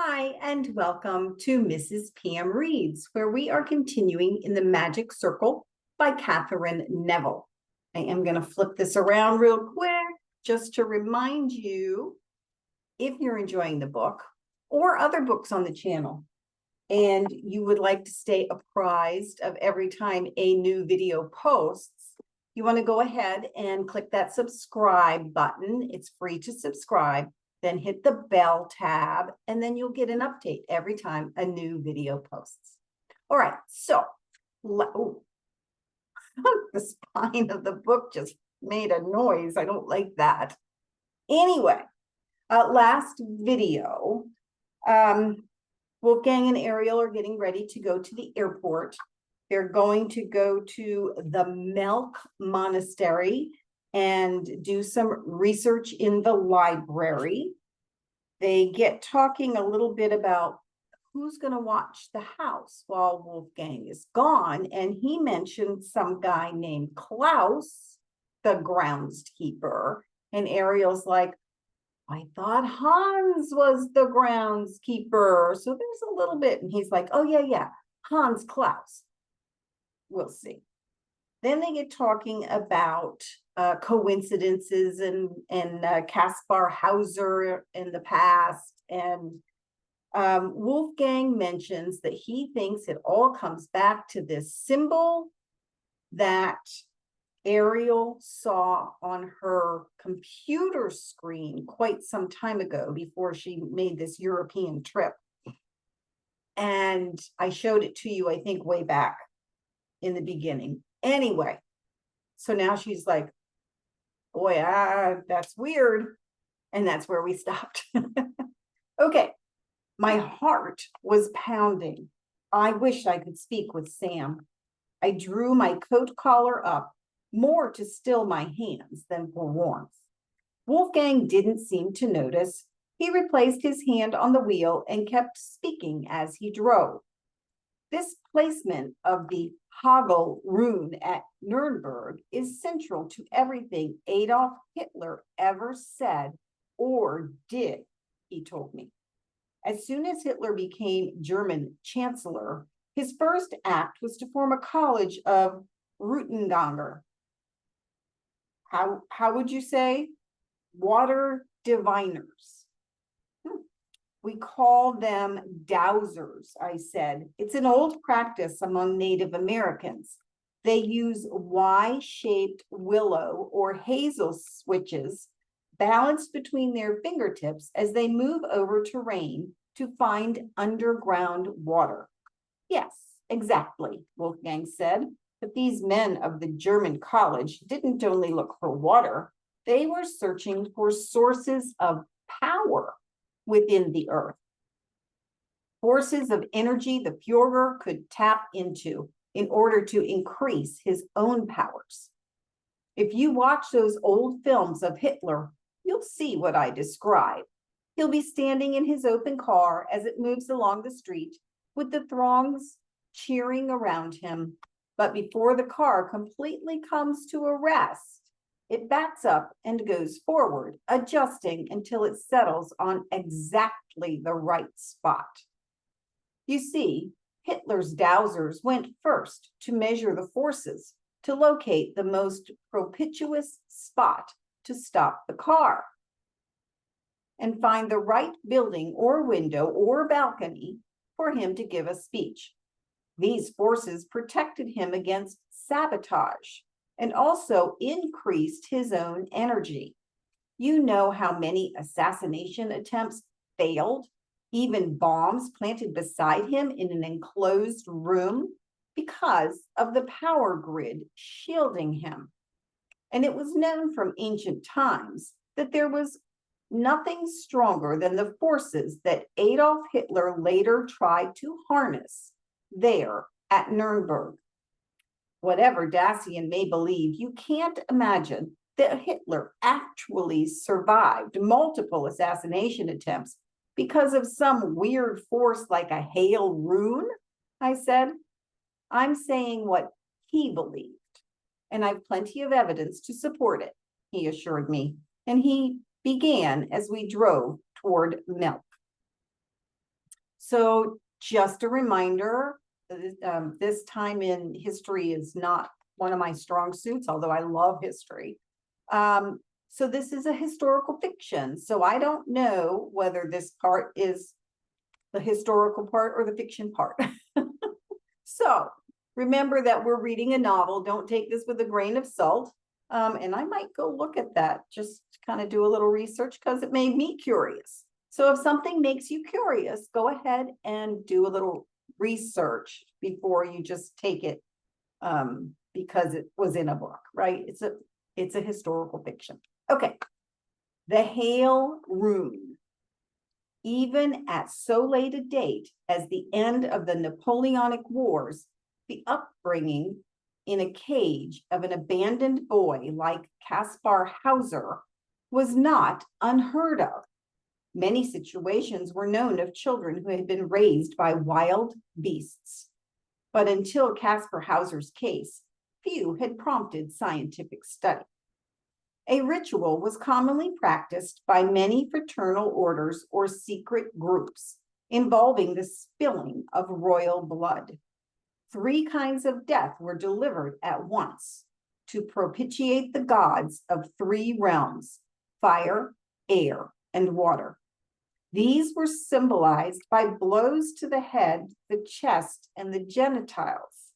Hi, and welcome to Mrs. PM Reads, where we are continuing in the Magic Circle by Katherine Neville. I am going to flip this around real quick just to remind you, if you're enjoying the book or other books on the channel, and you would like to stay apprised of every time a new video posts, you want to go ahead and click that subscribe button. It's free to subscribe. Then hit the bell tab, and then you'll get an update every time a new video posts. All right, so the spine of the book just made a noise. I don't like that. Anyway, last video, Wolfgang and Ariel are getting ready to go to the airport. They're going to go to the Melk Monastery and do some research in the library. They get talking a little bit about who's going to watch the house while Wolfgang is gone. And he mentioned some guy named Klaus, the groundskeeper. And Ariel's like, I thought Hans was the groundskeeper. So there's a little bit. And he's like, oh, yeah, Hans Klaus. We'll see. Then they get talking about coincidences and Caspar Hauser in the past. And Wolfgang mentions that he thinks it all comes back to this symbol that Ariel saw on her computer screen quite some time ago before she made this European trip. And I showed it to you, I think, way back in the beginning. Anyway, so now she's like, boy, that's weird. And that's where we stopped. Okay, my heart was pounding. I wished I could speak with Sam. I drew my coat collar up, more to still my hands than for warmth. Wolfgang didn't seem to notice. He replaced his hand on the wheel and kept speaking as he drove. This placement of the Hagel Rune at Nuremberg is central to everything Adolf Hitler ever said or did, he told me. As soon as Hitler became German Chancellor, his first act was to form a college of Routenganger. How would you say? Water diviners. We call them dowsers, I said. It's an old practice among Native Americans. They use Y-shaped willow or hazel switches balanced between their fingertips as they move over terrain to find underground water. Yes, exactly, Wolfgang said. But these men of the German college didn't only look for water. They were searching for sources of power within the earth. Forces of energy the Führer could tap into in order to increase his own powers. If you watch those old films of Hitler, you'll see what I describe. He'll be standing in his open car as it moves along the street with the throngs cheering around him. But before the car completely comes to a rest, it backs up and goes forward, adjusting until it settles on exactly the right spot. You see, Hitler's dowsers went first to measure the forces to locate the most propitious spot to stop the car and find the right building or window or balcony for him to give a speech. These forces protected him against sabotage and also increased his own energy. You know how many assassination attempts failed, even bombs planted beside him in an enclosed room because of the power grid shielding him. And it was known from ancient times that there was nothing stronger than the forces that Adolf Hitler later tried to harness there at Nuremberg. Whatever Dacian may believe, you can't imagine that Hitler actually survived multiple assassination attempts because of some weird force like a hail rune, I said. I'm saying what he believed, and I've plenty of evidence to support it, he assured me, and he began as we drove toward Melk. So just a reminder, this time in history is not one of my strong suits, although I love history. So this is a historical fiction. So I don't know whether this part is the historical part or the fiction part. So remember that we're reading a novel. Don't take this with a grain of salt. And I might go look at that, just kind of do a little research because it made me curious. So if something makes you curious, go ahead and do a little research before you just take it because it was in a book, right? It's a historical fiction. Okay. The Hail Rune. Even at so late a date as the end of the Napoleonic Wars, the upbringing in a cage of an abandoned boy like Caspar Hauser was not unheard of. Many situations were known of children who had been raised by wild beasts. But until Caspar Hauser's case, few had prompted scientific study. A ritual was commonly practiced by many fraternal orders or secret groups involving the spilling of royal blood. 3 kinds of death were delivered at once to propitiate the gods of 3 realms: fire, air, and water. These were symbolized by blows to the head, the chest, and the genitals.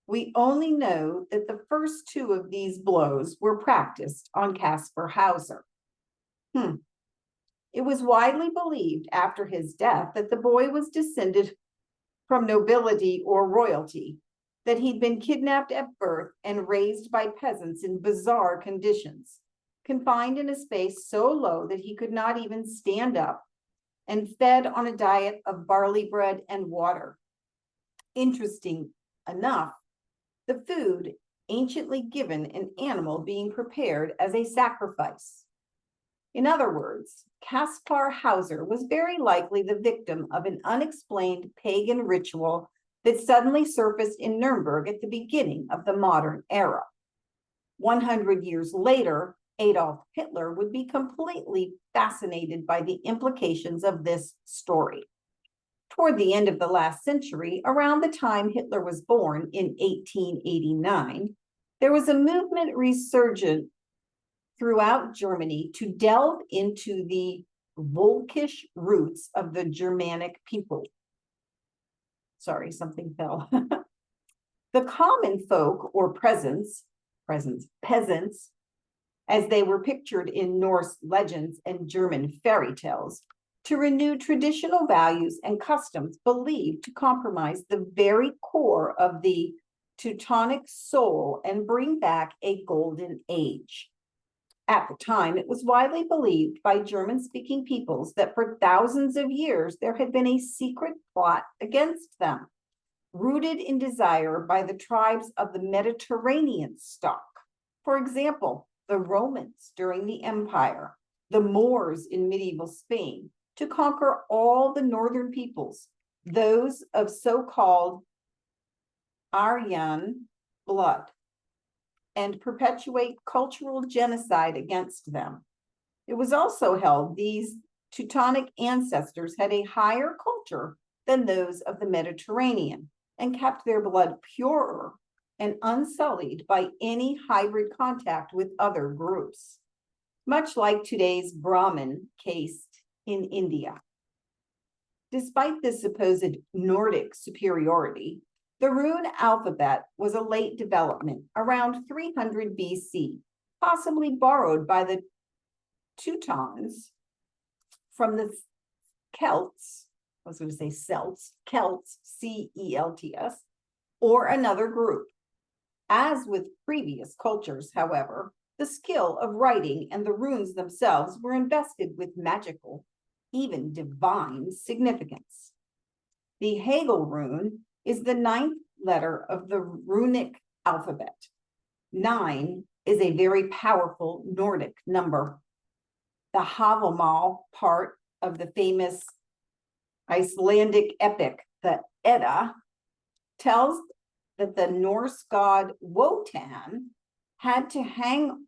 We only know that the first 2 of these blows were practiced on Caspar Hauser. It was widely believed after his death that the boy was descended from nobility or royalty, that he'd been kidnapped at birth and raised by peasants in bizarre conditions, confined in a space so low that he could not even stand up, and fed on a diet of barley bread and water. Interesting enough, the food anciently given an animal being prepared as a sacrifice. In other words, Caspar Hauser was very likely the victim of an unexplained pagan ritual that suddenly surfaced in Nuremberg at the beginning of the modern era. 100 years later, Adolf Hitler would be completely fascinated by the implications of this story. Toward the end of the last century, around the time Hitler was born in 1889, there was a movement resurgent throughout Germany to delve into the Volkisch roots of the Germanic people. Sorry, something fell. The common folk or peasants, as they were pictured in Norse legends and German fairy tales, to renew traditional values and customs believed to compromise the very core of the Teutonic soul and bring back a golden age. At the time, it was widely believed by German-speaking peoples that for thousands of years there had been a secret plot against them, rooted in desire by the tribes of the Mediterranean stock. For example, the Romans during the Empire, the Moors in medieval Spain, to conquer all the northern peoples, those of so-called Aryan blood, and perpetuate cultural genocide against them. It was also held these Teutonic ancestors had a higher culture than those of the Mediterranean and kept their blood purer and unsullied by any hybrid contact with other groups, much like today's Brahmin caste in India. Despite this supposed Nordic superiority, the rune alphabet was a late development around 300 BC, possibly borrowed by the Teutons from the Celts, I was going to say Celts, C-E-L-T-S, or another group. As with previous cultures, however, the skill of writing and the runes themselves were invested with magical, even divine significance. The Hegel rune is the 9th letter of the runic alphabet. 9 is a very powerful Nordic number. The Havamal part of the famous Icelandic epic, the Edda, tells that the Norse god Wotan had to hang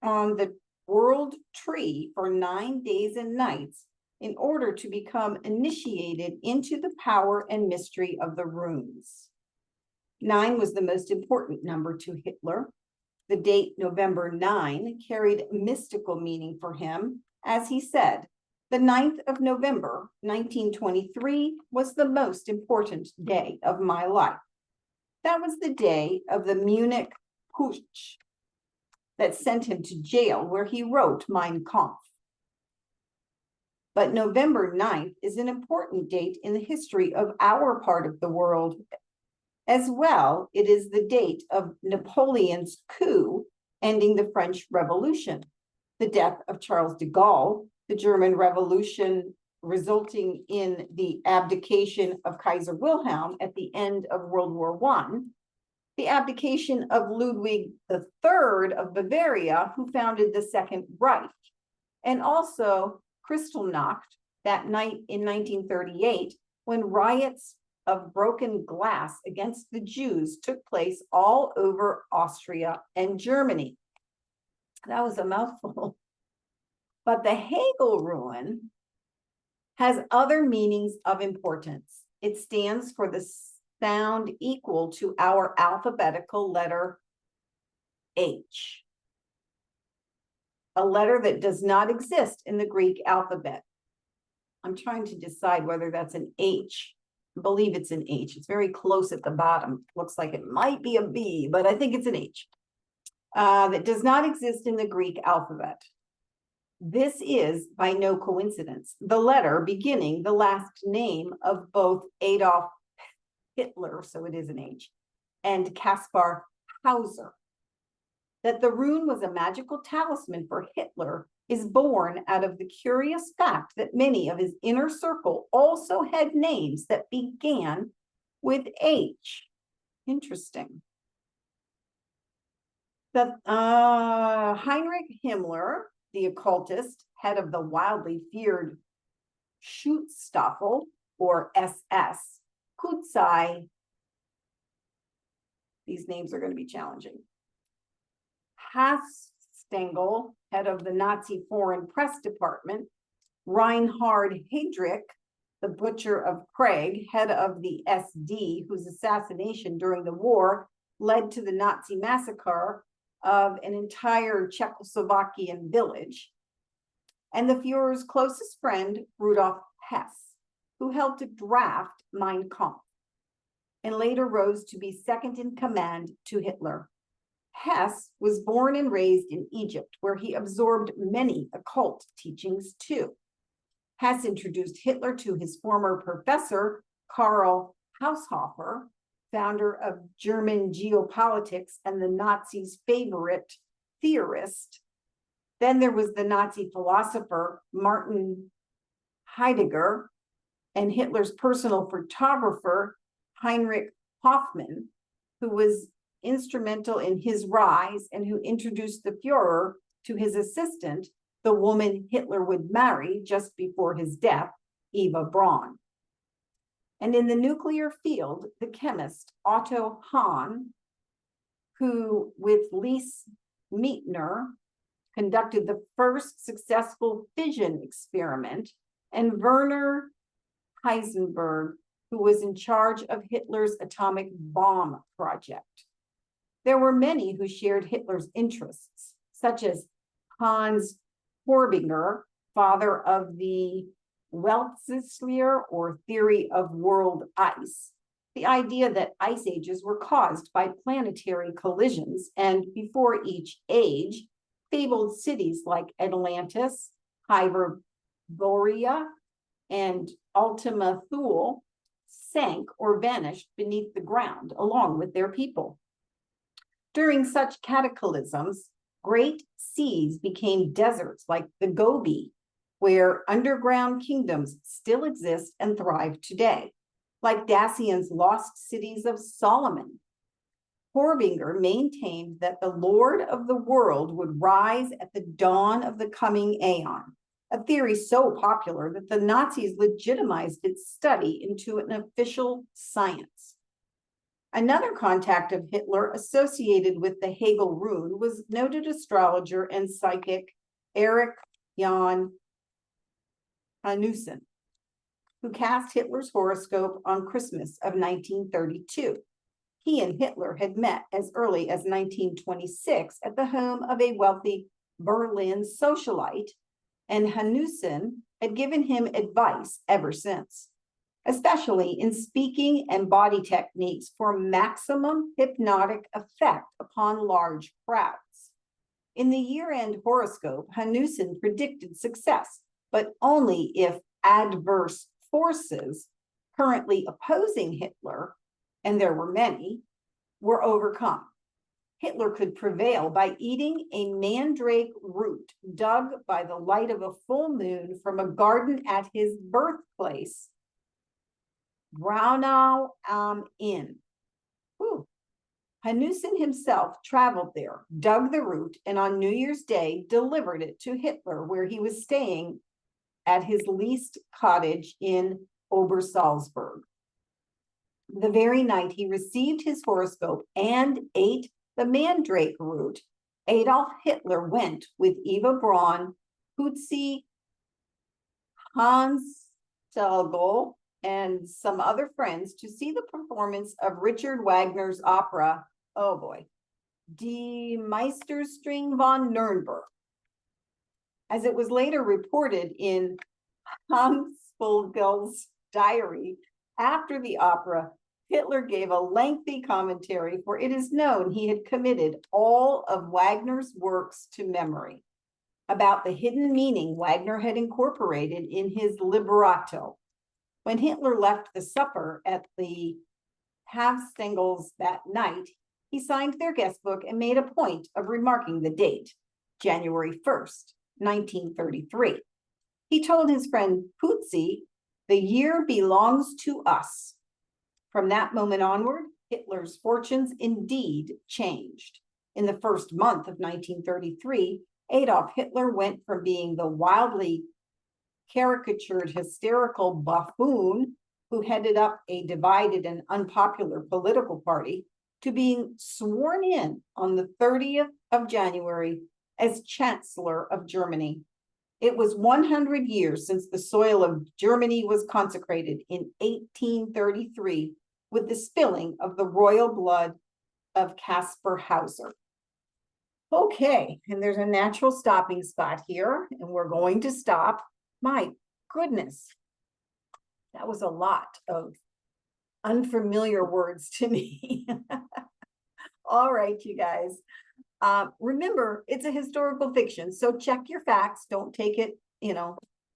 on the world tree for 9 days and nights in order to become initiated into the power and mystery of the runes. 9 was the most important number to Hitler. The date November 9 carried mystical meaning for him, as he said, the 9th of November, 1923, was the most important day of my life. That was the day of the Munich Putsch that sent him to jail, where he wrote Mein Kampf. But November 9th is an important date in the history of our part of the world. As well, it is the date of Napoleon's coup ending the French Revolution, the death of Charles de Gaulle, the German Revolution resulting in the abdication of Kaiser Wilhelm at the end of World War I, the abdication of Ludwig III of Bavaria, who founded the Second Reich, and also Kristallnacht, that night in 1938, when riots of broken glass against the Jews took place all over Austria and Germany. That was a mouthful. But the Hegel rune has other meanings of importance. It stands for the sound equal to our alphabetical letter H, a letter that does not exist in the Greek alphabet. I'm trying to decide whether that's an H. I believe it's an H. It's very close at the bottom. Looks like it might be a B, but I think it's an H. That does not exist in the Greek alphabet. This is, by no coincidence, the letter beginning the last name of both Adolf Hitler, so it is an H, and Kaspar Hauser. That the rune was a magical talisman for Hitler is born out of the curious fact that many of his inner circle also had names that began with H. Interesting. The Heinrich Himmler, the occultist, head of the wildly feared Schutzstaffel, or SS, Kutzai. These names are going to be challenging. Hastengel, head of the Nazi Foreign Press Department, Reinhard Heydrich, the butcher of Prague, head of the SD, whose assassination during the war led to the Nazi massacre of an entire Czechoslovakian village, and the Führer's closest friend, Rudolf Hess, who helped to draft Mein Kampf, and later rose to be second in command to Hitler. Hess was born and raised in Egypt, where he absorbed many occult teachings too. Hess introduced Hitler to his former professor, Karl Haushofer, founder of German geopolitics and the Nazis' favorite theorist. Then there was the Nazi philosopher, Martin Heidegger, and Hitler's personal photographer, Heinrich Hoffmann, who was instrumental in his rise and who introduced the Führer to his assistant, the woman Hitler would marry just before his death, Eva Braun. And in the nuclear field, the chemist Otto Hahn, who with Lise Meitner conducted the first successful fission experiment, and Werner Heisenberg, who was in charge of Hitler's atomic bomb project. There were many who shared Hitler's interests, such as Hans Horbinger, father of the Weltslehre, or theory of world ice, the idea that ice ages were caused by planetary collisions, and before each age, fabled cities like Atlantis, Hyperborea, and Ultima Thule sank or vanished beneath the ground along with their people. During such cataclysms, great seas became deserts like the Gobi, where underground kingdoms still exist and thrive today, like Dacian's lost cities of Solomon. Horbinger maintained that the Lord of the world would rise at the dawn of the coming aeon, a theory so popular that the Nazis legitimized its study into an official science. Another contact of Hitler associated with the Hegel rune was noted astrologer and psychic Erich Jan Hanussen, who cast Hitler's horoscope on Christmas of 1932. He and Hitler had met as early as 1926 at the home of a wealthy Berlin socialite, and Hanussen had given him advice ever since, especially in speaking and body techniques for maximum hypnotic effect upon large crowds. In the year-end horoscope, Hanussen predicted success, but only if adverse forces currently opposing Hitler, and there were many, were overcome. Hitler could prevail by eating a mandrake root dug by the light of a full moon from a garden at his birthplace, Braunau am Inn. Hanussen himself traveled there, dug the root, and on New Year's Day delivered it to Hitler, where he was staying at his leased cottage in Obersalzberg. The very night he received his horoscope and ate the mandrake root, Adolf Hitler went with Eva Braun, Putzi, Hans Selgel, and some other friends to see the performance of Richard Wagner's opera, oh boy, Die Meisterstring von Nürnberg. As it was later reported in Hans Selgel's diary, after the opera, Hitler gave a lengthy commentary, for it is known he had committed all of Wagner's works to memory, about the hidden meaning Wagner had incorporated in his libretto. When Hitler left the supper at the Havstengels that night, he signed their guest book and made a point of remarking the date, January 1st, 1933. He told his friend Putzi, "The year belongs to us." From that moment onward, Hitler's fortunes indeed changed. In the first month of 1933, Adolf Hitler went from being the wildly caricatured hysterical buffoon who headed up a divided and unpopular political party to being sworn in on the 30th of January as Chancellor of Germany. It was 100 years since the soil of Germany was consecrated in 1833 with the spilling of the royal blood of Caspar Hauser. Okay, and there's a natural stopping spot here, and we're going to stop. My goodness, that was a lot of unfamiliar words to me. All right, you guys. Remember, it's a historical fiction, so check your facts. Don't take it,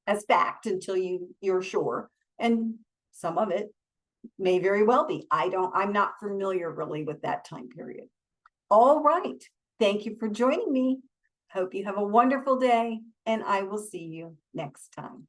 as fact until you're sure. And some of it may very well be. I'm not familiar really with that time period. All right. Thank you for joining me. Hope you have a wonderful day, and I will see you next time.